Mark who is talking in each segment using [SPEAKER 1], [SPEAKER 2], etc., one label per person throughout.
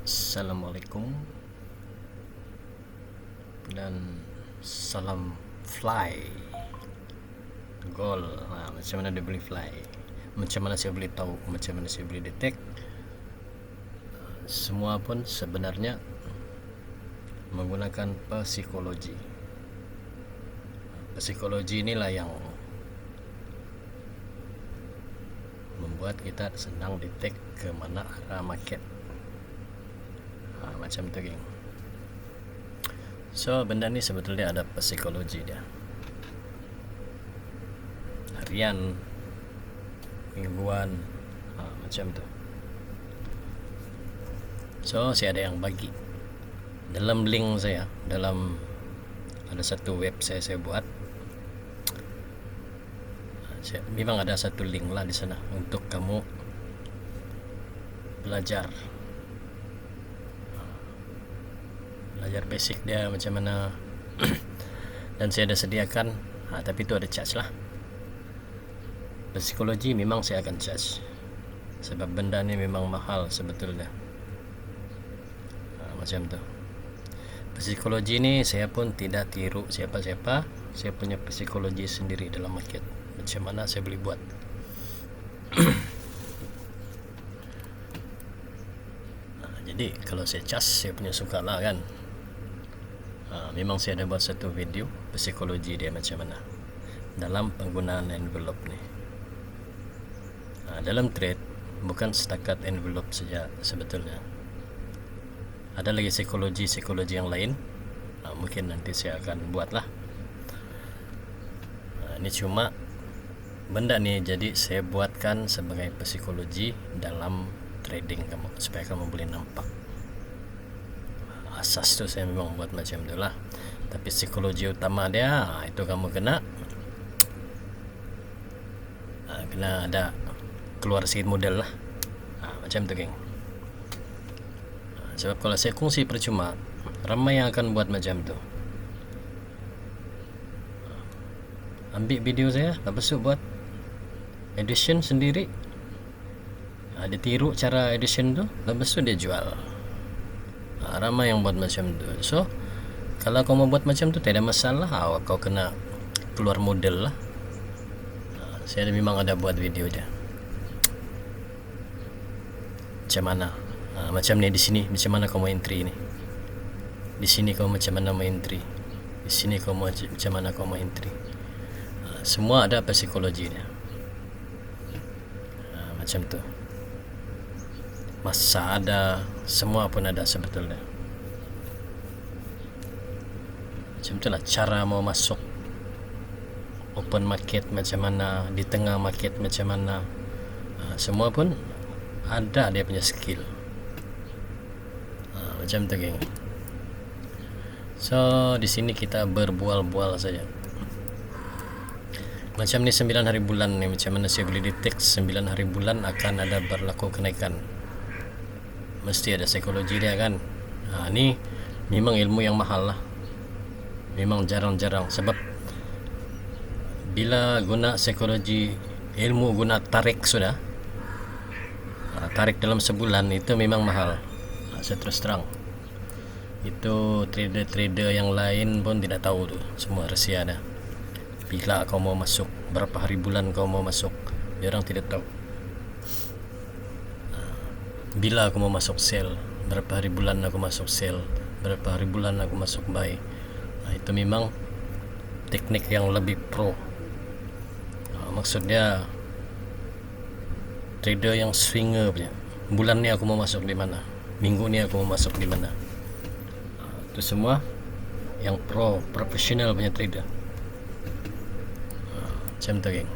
[SPEAKER 1] Assalamualaikum dan salam fly goal. Macam mana dia boleh fly, macam mana saya boleh tahu, macam mana saya boleh detect, semua pun sebenarnya menggunakan psikologi. Psikologi inilah yang membuat kita senang detect ke mana arah market. Macam tu geng. So benda ni sebetulnya ada psikologi dia, harian, mingguan, macam tu. So saya ada yang bagi dalam link saya, dalam ada satu web saya buat. Memang ada satu link lah di sana untuk kamu belajar basic dia macam mana. Dan saya ada sediakan, tapi itu ada charge lah. Psikologi memang saya akan charge, sebab benda ni memang mahal sebetulnya. Macam tu. Psikologi ni saya pun tidak tiru siapa-siapa. Saya punya psikologi sendiri dalam market, macam mana saya boleh buat. Jadi kalau saya charge, saya punya suka lah kan. Memang saya ada buat satu video psikologi dia macam mana dalam penggunaan envelope ni. Dalam trade bukan setakat envelope saja sebetulnya, ada lagi psikologi yang lain. Mungkin nanti saya akan buat lah. Ini cuma benda ni jadi saya buatkan sebagai psikologi dalam trading kamu, supaya kamu boleh nampak. Asas tu saya memang buat macam tu lah. Tapi psikologi utama dia, itu kamu kena ada keluar sikit modal lah. Macam tu geng. Sebab kalau saya kongsi percuma, ramai yang akan buat macam tu. Ambil video saya, lepas tu buat edition sendiri. Dia tiru cara edition tu, lepas tu dia jual. Ramai yang buat macam tu. So kalau kau mau buat macam tu, tak ada masalah. Kau kena keluar model lah. Saya memang ada buat video dia macam mana. Macam ni di sini, macam mana kau mau entry ni. Di sini kau macam mana mau entry. Di sini kau macam mana kau mau entry. Semua ada psikologi dia. Macam tu. Masa ada, semua pun ada sebetulnya. Macam itulah cara mau masuk open market macam mana, di tengah market macam mana. Semua pun ada dia punya skill. Macam tu geng. So di sini kita berbual-bual saja. Macam ni 9 hari bulan ni, macam mana saya boleh detect 9 hari bulan akan ada berlaku kenaikan. Mesti ada psikologi dia kan. Ni memang ilmu yang mahal lah. Memang jarang-jarang. Sebab bila guna psikologi, ilmu guna tarik sudah, tarik dalam sebulan, itu memang mahal. Saya terus terang, itu trader-trader yang lain pun tidak tahu tu. Semua rahsia dah. Bila kau mau masuk, berapa hari bulan kau mau masuk, dia orang tidak tahu. Bila aku mau masuk sell, berapa hari bulan aku masuk sell, berapa hari bulan aku masuk buy. Itu memang teknik yang lebih pro. Maksudnya trader yang swinger punya, bulan ni aku mau masuk di mana, minggu ni aku mau masuk di mana. Itu semua yang profesional punya trader. Macam tu geng.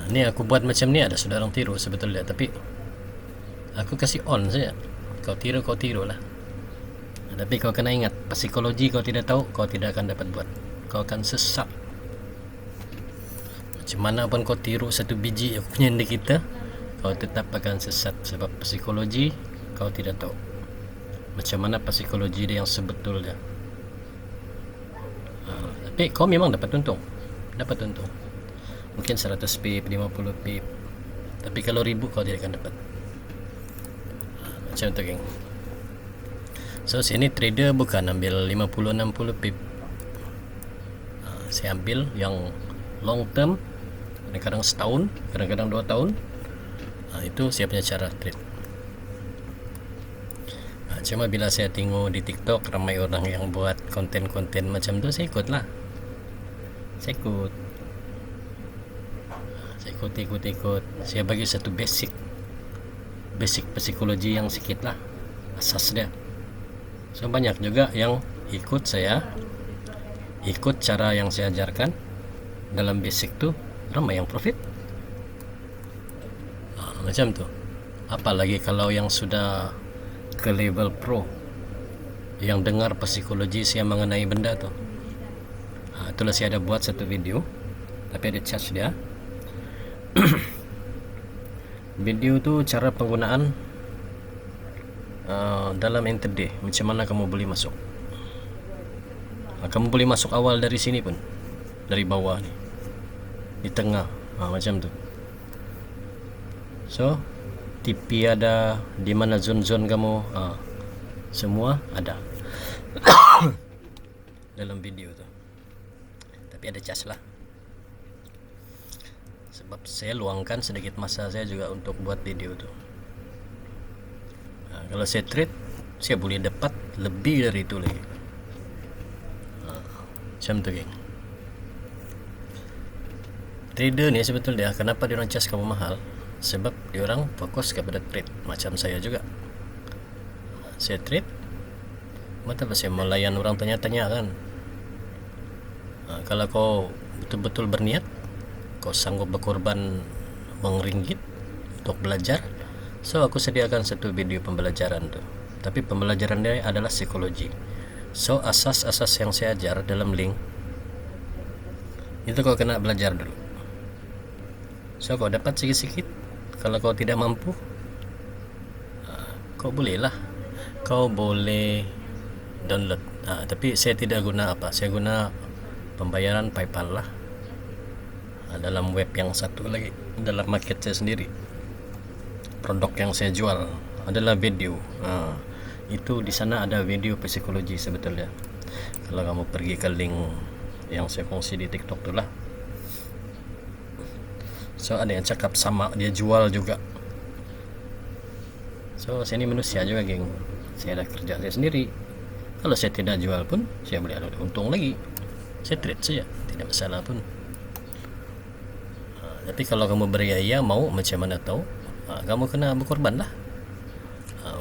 [SPEAKER 1] Ni aku buat macam ni, ada sudah orang tiru sebetulnya, tapi aku kasih on saja. Kau tiru lah. Tapi kau kena ingat, psikologi kau tidak tahu, kau tidak akan dapat buat. Kau akan sesat. Macam mana pun kau tiru satu biji aku punya indikator, kau tetap akan sesat. Sebab psikologi kau tidak tahu macam mana psikologi dia yang sebetulnya. Tapi kau memang dapat untung. Mungkin 100 pip, 50 pip. Tapi kalau 1000 kau tidak akan dapat. Macam tu geng. So sini trader bukan ambil 50-60 pip. Saya ambil yang long term, kadang-kadang setahun, kadang-kadang 2 tahun. Itu saya punya cara trade. Cuma bila saya tengok di TikTok ramai orang yang buat konten-konten macam tu, saya ikut lah. Saya ikut. Saya bagi satu basic psikologi yang sikit lah, asas dia. So banyak juga yang ikut cara yang saya ajarkan dalam basic tu, ramai yang profit. Macam tu. Apalagi kalau yang sudah ke level pro, yang dengar psikologi saya mengenai benda tu. Itulah saya ada buat satu video, tapi ada charge dia. Video tu cara penggunaan dalam intraday, macam mana kamu boleh masuk. Kamu boleh masuk awal dari sini pun, dari bawah ni, di tengah, macam tu. So TP ada, di mana zone-zone kamu, semua ada dalam video tu. Tapi ada charge lah, sebab saya luangkan sedikit masa saya juga untuk buat video tu. Kalau saya trade, saya boleh dapat lebih dari itu lagi. Macam tu geng. Trader ni sebetulnya kenapa dia orang charge kamu mahal? Sebab dia orang fokus kepada trade. Macam saya juga, saya trade, mata saya melayan orang tanya-tanya kan. Kalau kau betul-betul berniat, kau sanggup berkorban RM1 untuk belajar, so aku sediakan satu video pembelajaran tu. Tapi pembelajaran dia adalah psikologi. So asas-asas yang saya ajar dalam link itu kau kena belajar dulu. So kau dapat sikit-sikit. Kalau kau tidak mampu, kau boleh download. Tapi saya tidak guna apa, saya guna pembayaran PayPal lah. Dalam web yang satu lagi, dalam market saya sendiri, produk yang saya jual adalah video. Itu di sana ada video psikologi sebetulnya. Kalau kamu pergi ke link yang saya kongsi di TikTok tu lah. So ada yang cakap sama, dia jual juga. So saya ni manusia juga geng, saya ada kerja saya sendiri. Kalau saya tidak jual pun, saya boleh ada untung lagi. Saya trade saja, tidak masalah pun. Tapi kalau kamu berjaya mau macam mana tahu, kamu kena berkorban lah.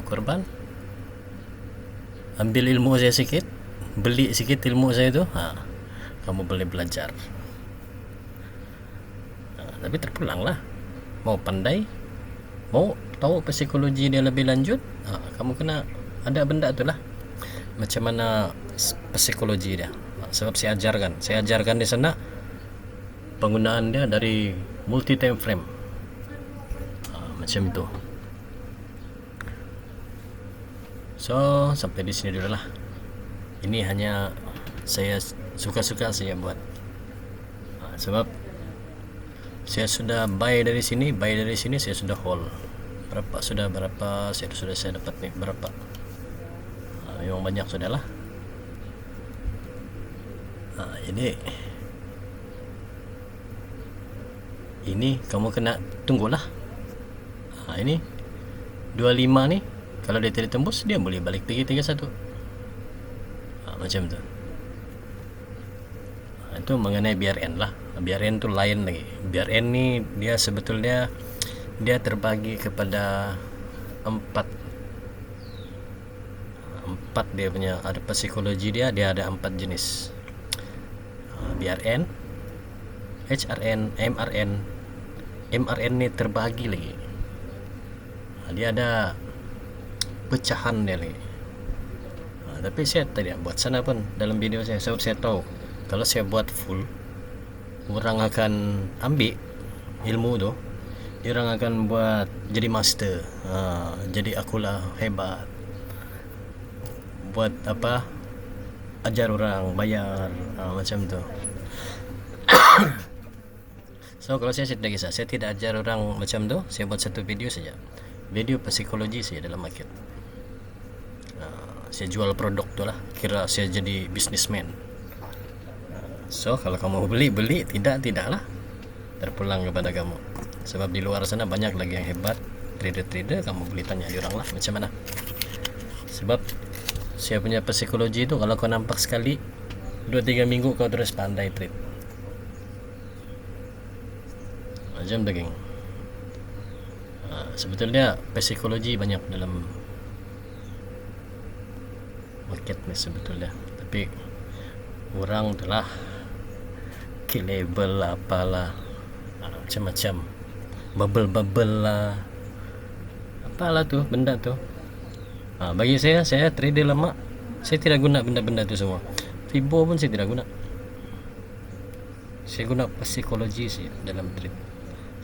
[SPEAKER 1] Berkorban, ambil ilmu saya sikit, beli sikit ilmu saya tu, kamu boleh belajar. Tapi terpulang lah, mau pandai, mau tahu psikologi dia lebih lanjut, kamu kena ada benda tu lah, macam mana psikologi dia. Sebab saya ajarkan di sana penggunaan dia dari multi time frame, macam itu. So sampai di sini dulu lah. Ini hanya saya suka-suka saya buat, sebab saya sudah buy dari sini, saya sudah hold. Berapa saya dapat ni berapa? Memang banyak sudah lah. Ini kamu kena tunggulah. Ini 25 ni, kalau dia tidak tembus, dia boleh balik pergi 31. Macam tu. Itu mengenai BRN lah. BRN tu lain lagi. BRN ni dia sebetulnya dia terbagi kepada empat dia punya, ada psikologi dia ada 4 jenis. BRN, HRN, MRN ni terbagi lagi. Dia ada pecahan dia lagi. Tapi saya tidak buat sana pun dalam video saya, sebab saya tahu kalau saya buat full, orang akan ambil ilmu tu, dia orang akan buat jadi master, jadi akulah hebat, buat apa, ajar orang, bayar, macam tu. So kalau saya tidak kisah, saya tidak ajar orang macam tu, saya buat satu video saja. video psikologi saya dalam market. Saya jual produk tu lah, kira saya jadi businessman. So kalau kamu beli, tidak lah, terpulang kepada kamu. Sebab di luar sana banyak lagi yang hebat, trader-trader. Kamu boleh tanya di orang lah macam mana. Sebab saya punya psikologi itu, kalau kau nampak sekali 2-3 minggu kau terus pandai trade. Macam tu geng. Sebetulnya psikologi banyak dalam market ni sebetulnya, tapi orang telah label apalah, macam-macam, bubble lah, apalah tu benda tu. Bagi saya trader lama, saya tidak guna benda-benda tu semua. Fibo pun saya tidak guna. Saya guna psikologi sih dalam trade.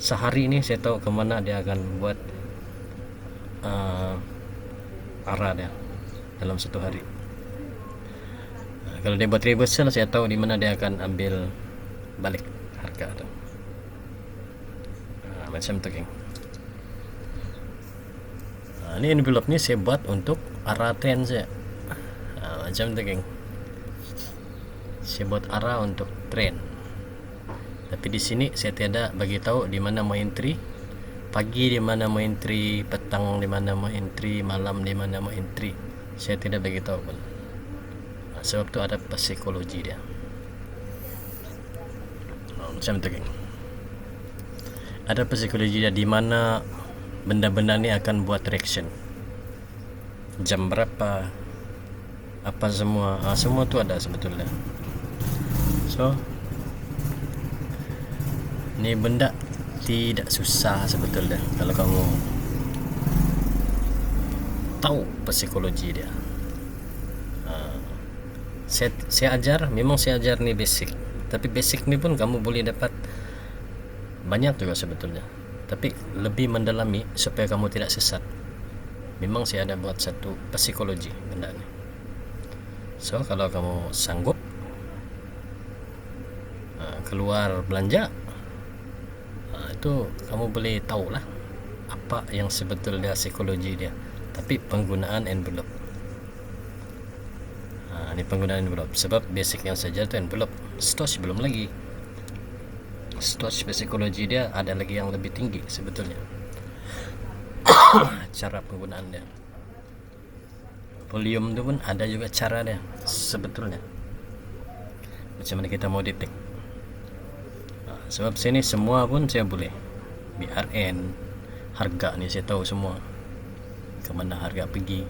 [SPEAKER 1] Sehari ini saya tahu kemana dia akan buat arah dia dalam satu hari. Kalau dia buat reversal, saya tahu di mana dia akan ambil balik harga tu. Macam tu geng. Ini envelope ni saya buat untuk arah trend saya. Macam tu geng. Saya buat arah untuk trend. Tapi di sini saya tiada bagi tahu di mana mau entry, pagi di mana mau entry, petang di mana mau entry, malam di mana mau entry. Saya tidak bagi tahu pun. Sebab tu ada psikologi dia. Macam tu geng. Ada psikologi dia di mana benda-benda ni akan buat reaction, jam berapa, apa semua. Semua tu ada sebetulnya. So ni benda tidak susah sebetulnya kalau kamu tahu psikologi dia. Saya ajar, memang saya ajar ni basic, tapi basic ni pun kamu boleh dapat banyak juga sebetulnya, tapi lebih mendalami supaya kamu tidak sesat. Memang saya ada buat satu psikologi benda ni. So kalau kamu sanggup keluar belanja, itu kamu boleh tahu lah apa yang sebetulnya psikologi dia. Tapi penggunaan envelope, ini penggunaan envelope. Sebab basic yang saja tu envelope, stoch belum lagi. Stoch psikologi dia ada lagi yang lebih tinggi sebetulnya. Cara penggunaan dia, volume tu pun ada juga cara dia sebetulnya, macam mana kita mau detect. Sebab sini semua pun saya boleh, BRN, harga ni saya tahu semua, kemana harga pergi,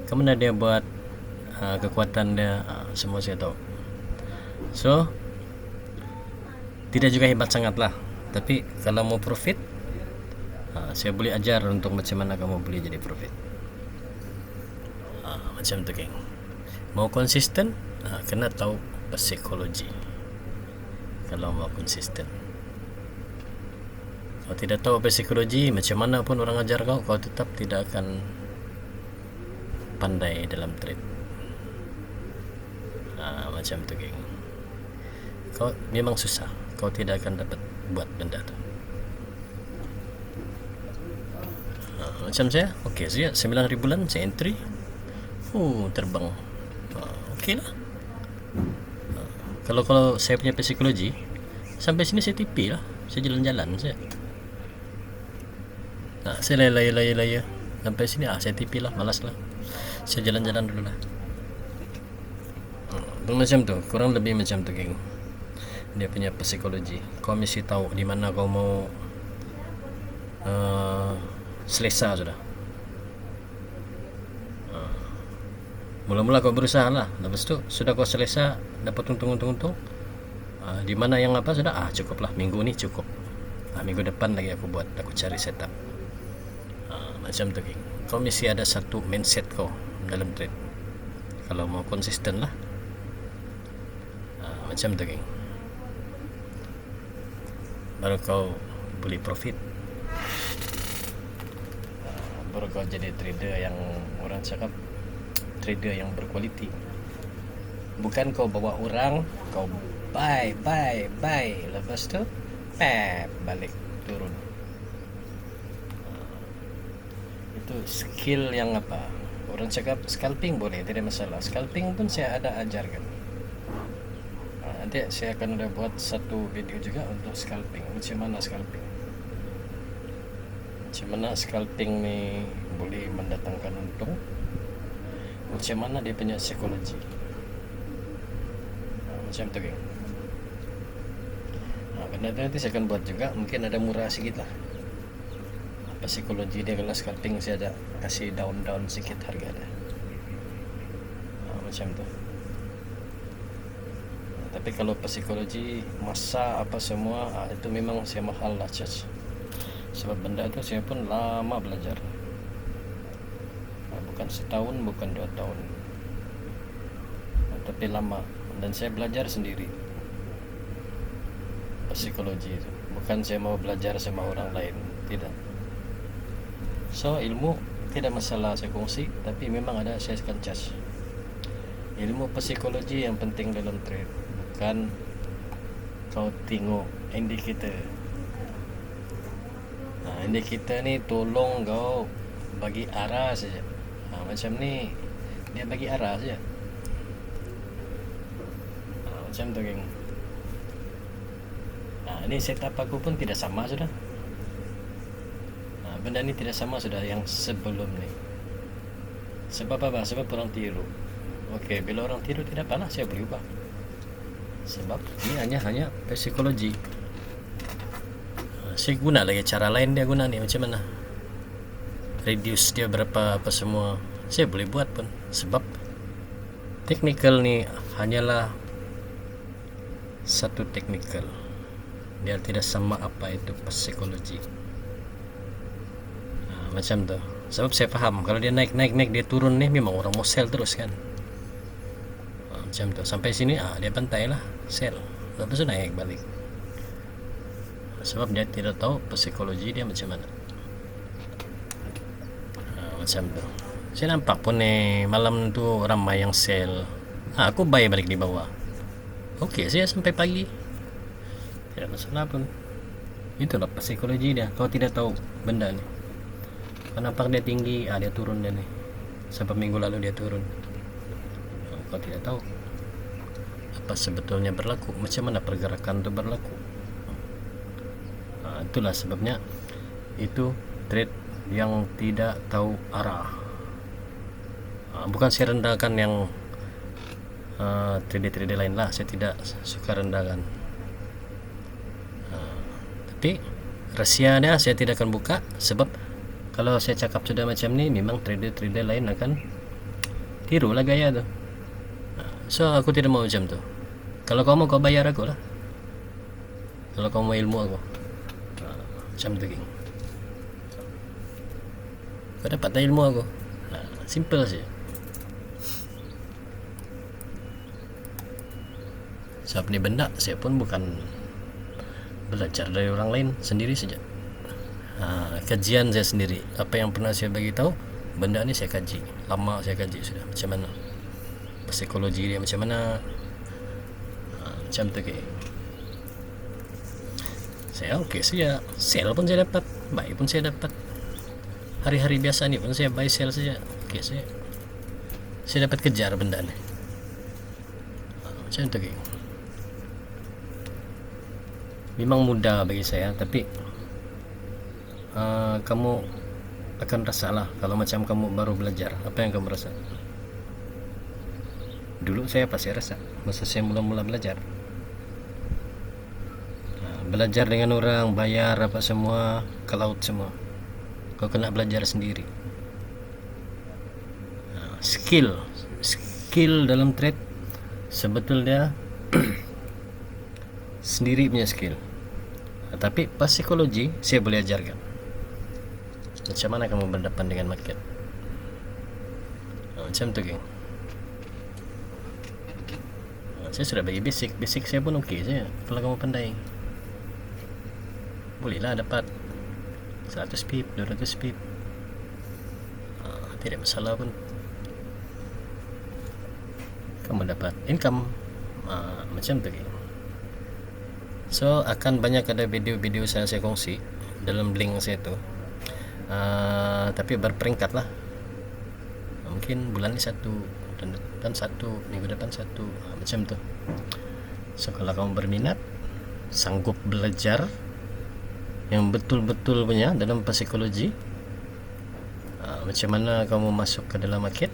[SPEAKER 1] kemana dia buat kekuatan dia, semua saya tahu. So tidak juga hebat sangat lah, tapi kalau mau profit, saya boleh ajar untuk macam mana kamu boleh jadi profit. Macam tu geng. Mau konsisten, kena tahu psikologi. Kalau mau konsisten, kalau tidak tahu psikologi, macam mana pun orang ajar kau, kau tetap tidak akan pandai dalam trade. Macam tu geng. Kau memang susah, kau tidak akan dapat buat benda tu. Macam saya, okey, saya 9 bulan saya entry, terbang. Okey lah. Kalau saya punya psikologi, sampai sini saya tipi lah, saya jalan-jalan saya. Saya laya sampai sini, saya tipi lah, malas lah, saya jalan-jalan dulu lah. Macam tu, kurang lebih macam tu geng. Dia punya psikologi, kau mesti tahu di mana kau mau selesa sudah. Mula-mula kau berusaha lah, lepas tu sudah kau selesa, dapat untung, di mana yang apa sudah, cukup lah, minggu ni cukup, minggu depan lagi aku cari setup. Macam tu geng. Kau mesti ada satu mindset kau dalam trade kalau mau konsisten lah. Macam tu geng, baru kau boleh profit, baru kau jadi trader yang orang cakap trader yang berkualiti. Bukan kau bawa orang, kau buy, lepas tu balik turun. itu skill yang apa, orang cakap scalping boleh, tidak masalah. Scalping pun saya ada ajarkan. Nanti saya akan ada buat satu video juga untuk scalping, macam mana scalping ni boleh mendatangkan untung, macam mana dia punya psikologi. Macam tu geng. Benda tu nanti saya akan buat juga, mungkin ada murah sikit lah. Apa psikologi dia kalau scalping, saya ada kasih down sikit harga dia. Macam tu. Tapi kalau psikologi masa apa semua, itu memang saya mahal lah charge. Sebab benda itu saya pun lama belajar, bukan setahun, bukan 2 tahun, tapi lama. Dan saya belajar sendiri psikologi itu, bukan saya mau belajar sama orang lain, tidak. So ilmu tidak masalah saya kongsi, tapi memang ada saya akan charge. Ilmu psikologi yang penting dalam trade, bukan kau tengok indikator. Indikator ni tolong kau bagi arah saja. Macam ni dia bagi arah saja. Macam tu geng. Ini setup aku pun tidak sama sudah. Benda ni tidak sama sudah yang sebelum ni. Sebab apa? Sebab orang tiru. Okey, bila orang tiru tidak apalah, saya boleh ubah. Sebab ini hanya psikologi. Saya guna lagi cara lain, dia guna ni macam mana, reduce dia berapa apa semua, saya boleh buat pun. Sebab technical ni hanyalah satu technical, dia tidak sama apa itu psikologi. Macam tu. Sebab saya faham kalau dia naik dia turun ni, memang orang mau sell terus kan. Macam tu. Sampai sini dia pantai lah sell, lepas tu naik balik. Sebab dia tidak tahu psikologi dia macam mana. Macam tu. Saya nampak pun malam tu ramai yang sell. Aku buy balik di bawah. Okey, saya sampai pagi, tidak masalah pun. Itulah psikologi dia. Kau tidak tahu benda ni, kau nampak dia tinggi, dia turun dia ni. Sebab minggu lalu dia turun. Kau tidak tahu apa sebetulnya berlaku, macam mana pergerakan itu berlaku. Itulah sebabnya itu trade yang tidak tahu arah. Bukan saya rendahkan yang trader-trader lain lah, saya tidak suka rendahkan. Tapi rahsianya saya tidak akan buka, sebab kalau saya cakap sudah macam ni, memang trader-trader lain akan tiru lah gaya tu. So aku tidak mau macam tu. Kalau kau mau, kau bayar aku lah. Kalau kau mau ilmu aku, macam tu geng. Kau dapat ilmu aku, simple saja. Sebab ni benda saya pun bukan belajar dari orang lain, sendiri saja. Kajian saya sendiri. Apa yang pernah saya bagi tahu, benda ni saya kaji. Lama saya kaji sudah. Macam mana psikologi dia, macam mana. Macam tu geng. Saya saya sell pun saya dapat, buy pun saya dapat. Hari-hari biasa ni pun saya buy sell saja. Saya dapat kejar benda ni. Macam tu geng. Memang mudah bagi saya, tapi kamu akan rasalah kalau macam kamu baru belajar. Apa yang kamu rasa? Dulu saya pasti rasa masa saya mula-mula belajar. Belajar dengan orang, bayar apa semua, ke laut semua. Kau kena belajar sendiri. Skill dalam trade sebetulnya sendiri punya skill. Tapi psikologi saya boleh ajarkan. Macam mana kamu berhadapan dengan market. Macam tu geng. Saya sudah bagi basic saya pun okey saja. Kalau kamu pandai, bolehlah dapat 100 pip, 200 pip. Tidak masalah pun. Kamu dapat income. Macam tu geng. So akan banyak ada video-video saya kongsi dalam link saya tu. Tapi berperingkat lah. Mungkin bulan ni satu, dan depan satu, minggu depan satu, macam tu. So kalau kamu berminat, sanggup belajar yang betul-betul punya dalam psikologi, macam mana kamu masuk ke dalam market,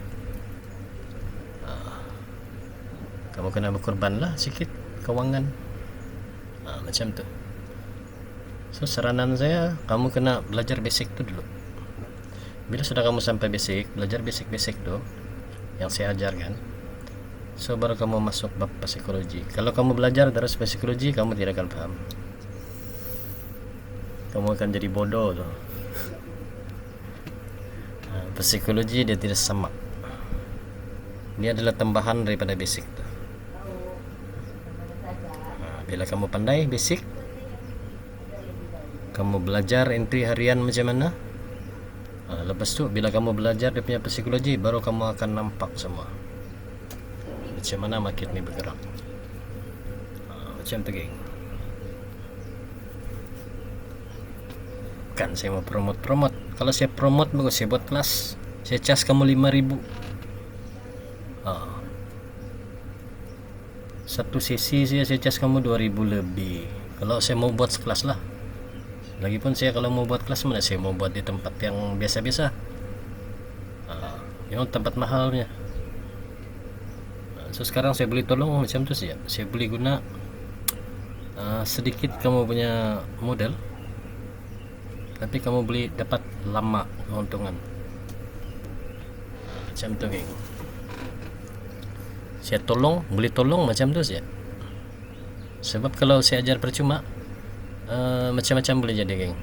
[SPEAKER 1] kamu kena berkorban lah sikit kewangan, macam tu. So saranan saya, kamu kena belajar basic tu dulu. Bila sudah kamu sampai basic, belajar basic-basic tu yang saya ajarkan, so baru kamu masuk bab psikologi. Kalau kamu belajar terus psikologi, kamu tidak akan paham, kamu akan jadi bodoh tu. Psikologi dia tidak sama, dia adalah tambahan daripada basic tu. Bila kamu pandai basic, kamu belajar entry harian macam mana, lepas tu bila kamu belajar dia punya psikologi, baru kamu akan nampak semua macam mana market ni bergerak. Macam tu geng. Bukan saya mau promote. Kalau saya promote bagus, saya buat kelas, saya cas kamu 5,000. Satu sesi saya cas kamu 2,000 lebih. Kalau saya mau buat sekelas lah. Lagipun saya kalau mau buat kelas, mana saya mau buat di tempat yang biasa-biasa, yang tempat mahalnya. So sekarang saya boleh tolong macam tu saja. Saya boleh guna sedikit kamu punya modal, tapi kamu boleh dapat lama keuntungan. Macam tu geng. Saya tolong, boleh tolong macam tu saja. Sebab kalau saya ajar percuma, macam-macam boleh jadi geng.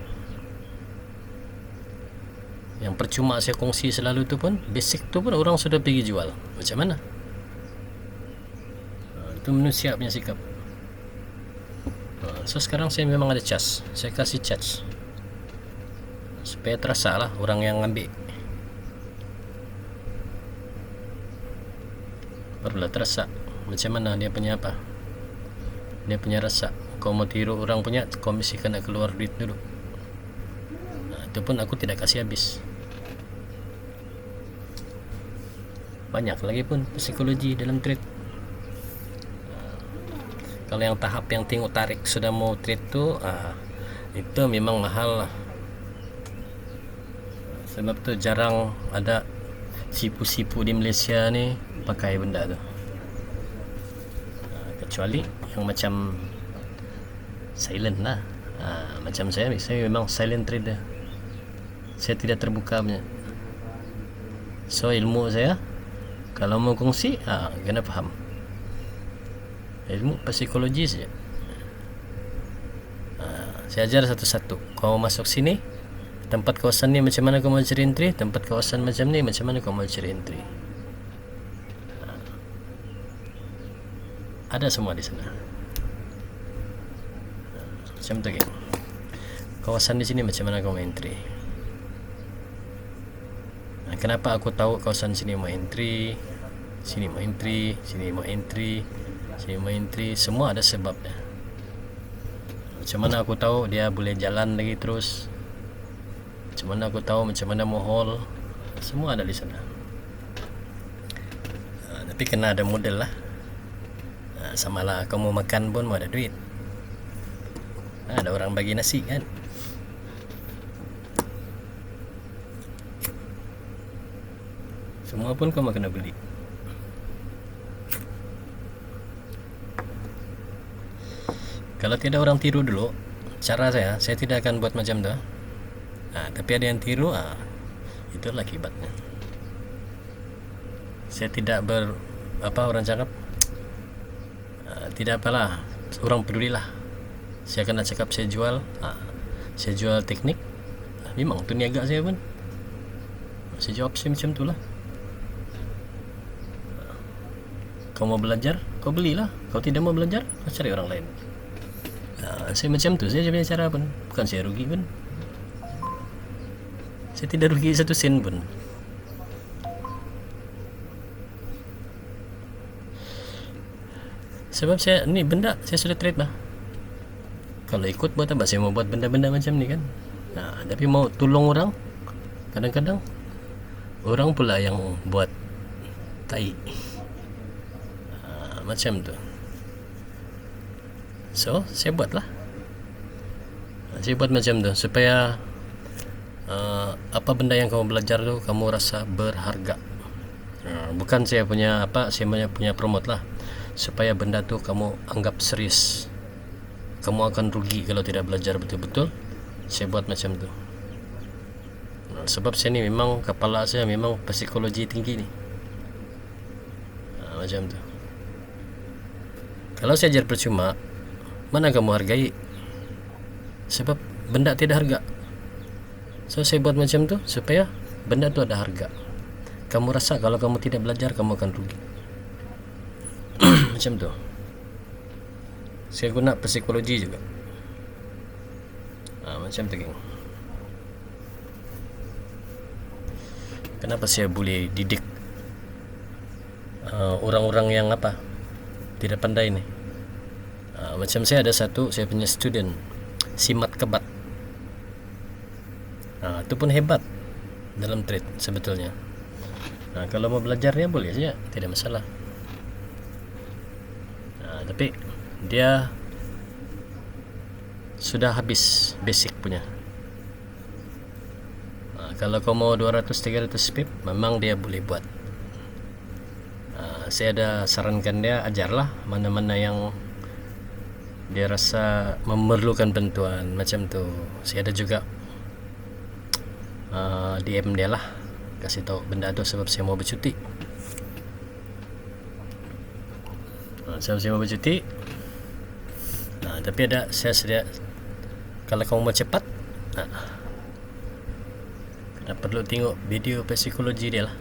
[SPEAKER 1] Yang percuma saya kongsi selalu tu pun, basic tu pun orang sudah pergi jual. Macam mana? Itu manusia punya sikap. So sekarang saya memang ada charge, saya kasih charge supaya terasa lah orang yang ambil, barulah terasa macam mana dia punya apa, dia punya rasa. Kau mau tiru orang punya, kau mesti kena keluar duit dulu. Itu pun aku tidak kasih habis. Banyak lagi pun psikologi dalam trade. Kalau yang tahap yang tengok tarik sudah mau trade tu, itu memang mahal lah. Sebab tu jarang ada sipu-sipu di Malaysia ni pakai benda tu. Kecuali yang macam silent lah. Macam saya memang silent trader. Saya tidak terbuka punya. So ilmu saya, kalau mau kongsi, kena faham ilmu psikologi saja. Saya ajar satu-satu. Kau masuk sini, tempat kawasan ni macam mana kau mau cari entry, tempat kawasan macam ni macam mana kau mau cari entry. Ada semua di sana. Macam tu geng. Kawasan di sini macam mana kau mau entry. Kenapa aku tahu kawasan sini mau entry, sini mau entry, sini mau entry, sini mau entry, semua ada sebabnya. Macam mana aku tahu dia boleh jalan lagi terus, macam mana aku tahu macam mana mau hold, semua ada di sana. Tapi kena ada modal lah. Sama lah kamu makan pun mau ada duit. Ada orang bagi nasi kan. Semua pun kamu kena beli. Kalau tidak orang tiru dulu cara saya tidak akan buat macam tu. Tapi ada yang tiru, itulah akibatnya. Saya tidak orang cakap, tidak apalah, orang pedulilah. Saya kena cakap saya jual, saya jual teknik. Memang tu niaga saya pun. Saya jawab saya macam tu lah. Kau mau belajar, kau belilah. Kau tidak mau belajar, kau cari orang lain. Saya macam tu, saya punya cara pun. Bukan saya rugi pun. Saya tidak rugi 1 sen pun. Sebab saya ni benda saya sudah trade lah. Kalau ikut buat apa? Saya mau buat benda-benda macam ni kan. Tapi mau tolong orang, Kadang-kadang orang pula yang buat tai. Macam tu. So saya buatlah. Saya buat macam tu supaya apa benda yang kamu belajar tu kamu rasa berharga. Bukan saya punya punya promote lah, supaya benda tu kamu anggap serius. Kamu akan rugi kalau tidak belajar betul-betul. Saya buat macam tu. Sebab saya ni memang kepala saya memang psikologi tinggi ni. Macam tu. Kalau saya ajar percuma, mana kamu hargai? Sebab benda tidak harga. So saya buat macam tu supaya benda tu ada harga. Kamu rasa kalau kamu tidak belajar kamu akan rugi. Macam tu. Saya guna psikologi juga. Macam tu, geng. Kenapa saya boleh didik orang-orang yang tidak pandai ni? Macam saya ada satu, saya punya student simat kebat. Itu pun hebat dalam trade sebetulnya. Kalau mau belajarnya boleh saja, tidak masalah. Tapi dia sudah habis basic punya. Kalau kau mau 200-300 pip, memang dia boleh buat. Saya ada sarankan dia, ajarlah mana-mana yang dia rasa memerlukan bantuan macam tu. Saya ada juga DM dia lah, kasih tahu benda tu sebab saya mau bercuti. Saya mau bercuti. Tapi ada saya sedia, kalau kamu mau cepat, kena perlu tengok video psikologi dia lah.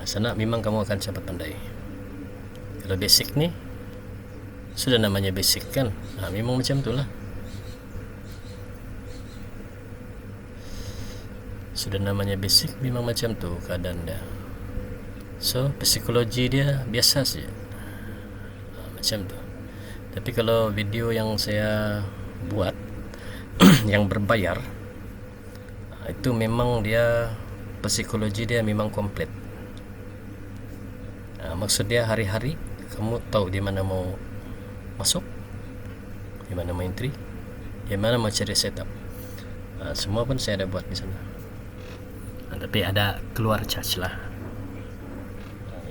[SPEAKER 1] Sana memang kamu akan cepat pandai. Kalau basic ni sudah namanya basic kan, memang macam tu lah. Sudah namanya basic, memang macam tu keadaan dia. So psikologi dia biasa saja, macam tu. Tapi kalau video yang saya buat yang berbayar, itu memang dia psikologi dia memang komplit. Maksud dia hari-hari kamu tahu di mana mau masuk, di mana mau entry, di mana mau cari setup. Semua pun saya ada buat di sana. Tapi ada keluar charge lah.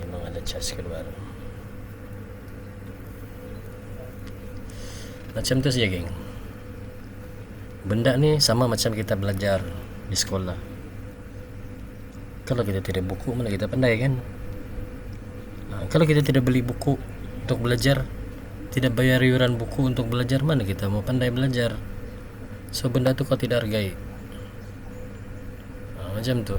[SPEAKER 1] Memang ada charge keluar. Macam tu saja, geng. Benda ni sama macam kita belajar di sekolah. Kalau kita tidak buku, mana kita pandai kan? Kalau kita tidak beli buku untuk belajar, tidak bayar iuran buku untuk belajar, mana kita mau pandai belajar? So benda tu kau tidak hargai. Macam tu.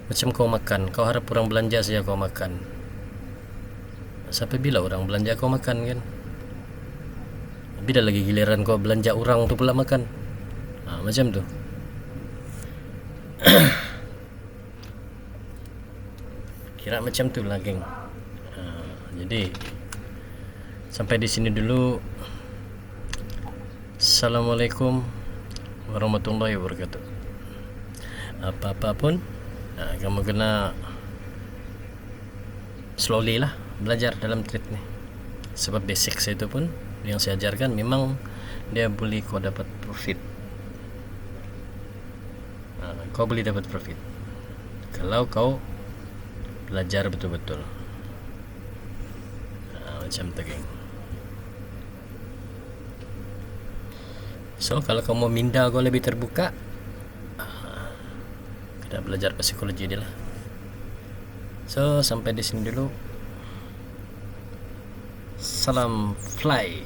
[SPEAKER 1] Macam kau makan, kau harap orang belanja saja kau makan. Sampai bila orang belanja kau makan kan? Bila lagi giliran kau belanja orang tu pula makan. Macam tu. Kira macam tu lah, geng. Jadi sampai di sini dulu. Assalamualaikum warahmatullahi wabarakatuh. Apa-apa pun kamu kena slowly lah belajar dalam trade ni. Sebab basic saya itu pun yang saya ajarkan memang dia boleh kau dapat profit. Kau boleh dapat profit kalau kau belajar betul-betul. Macam tu, geng. So kalau kau mau minda kau lebih terbuka, kita belajar psikologi dia lah. So sampai di sini dulu. Salam fly.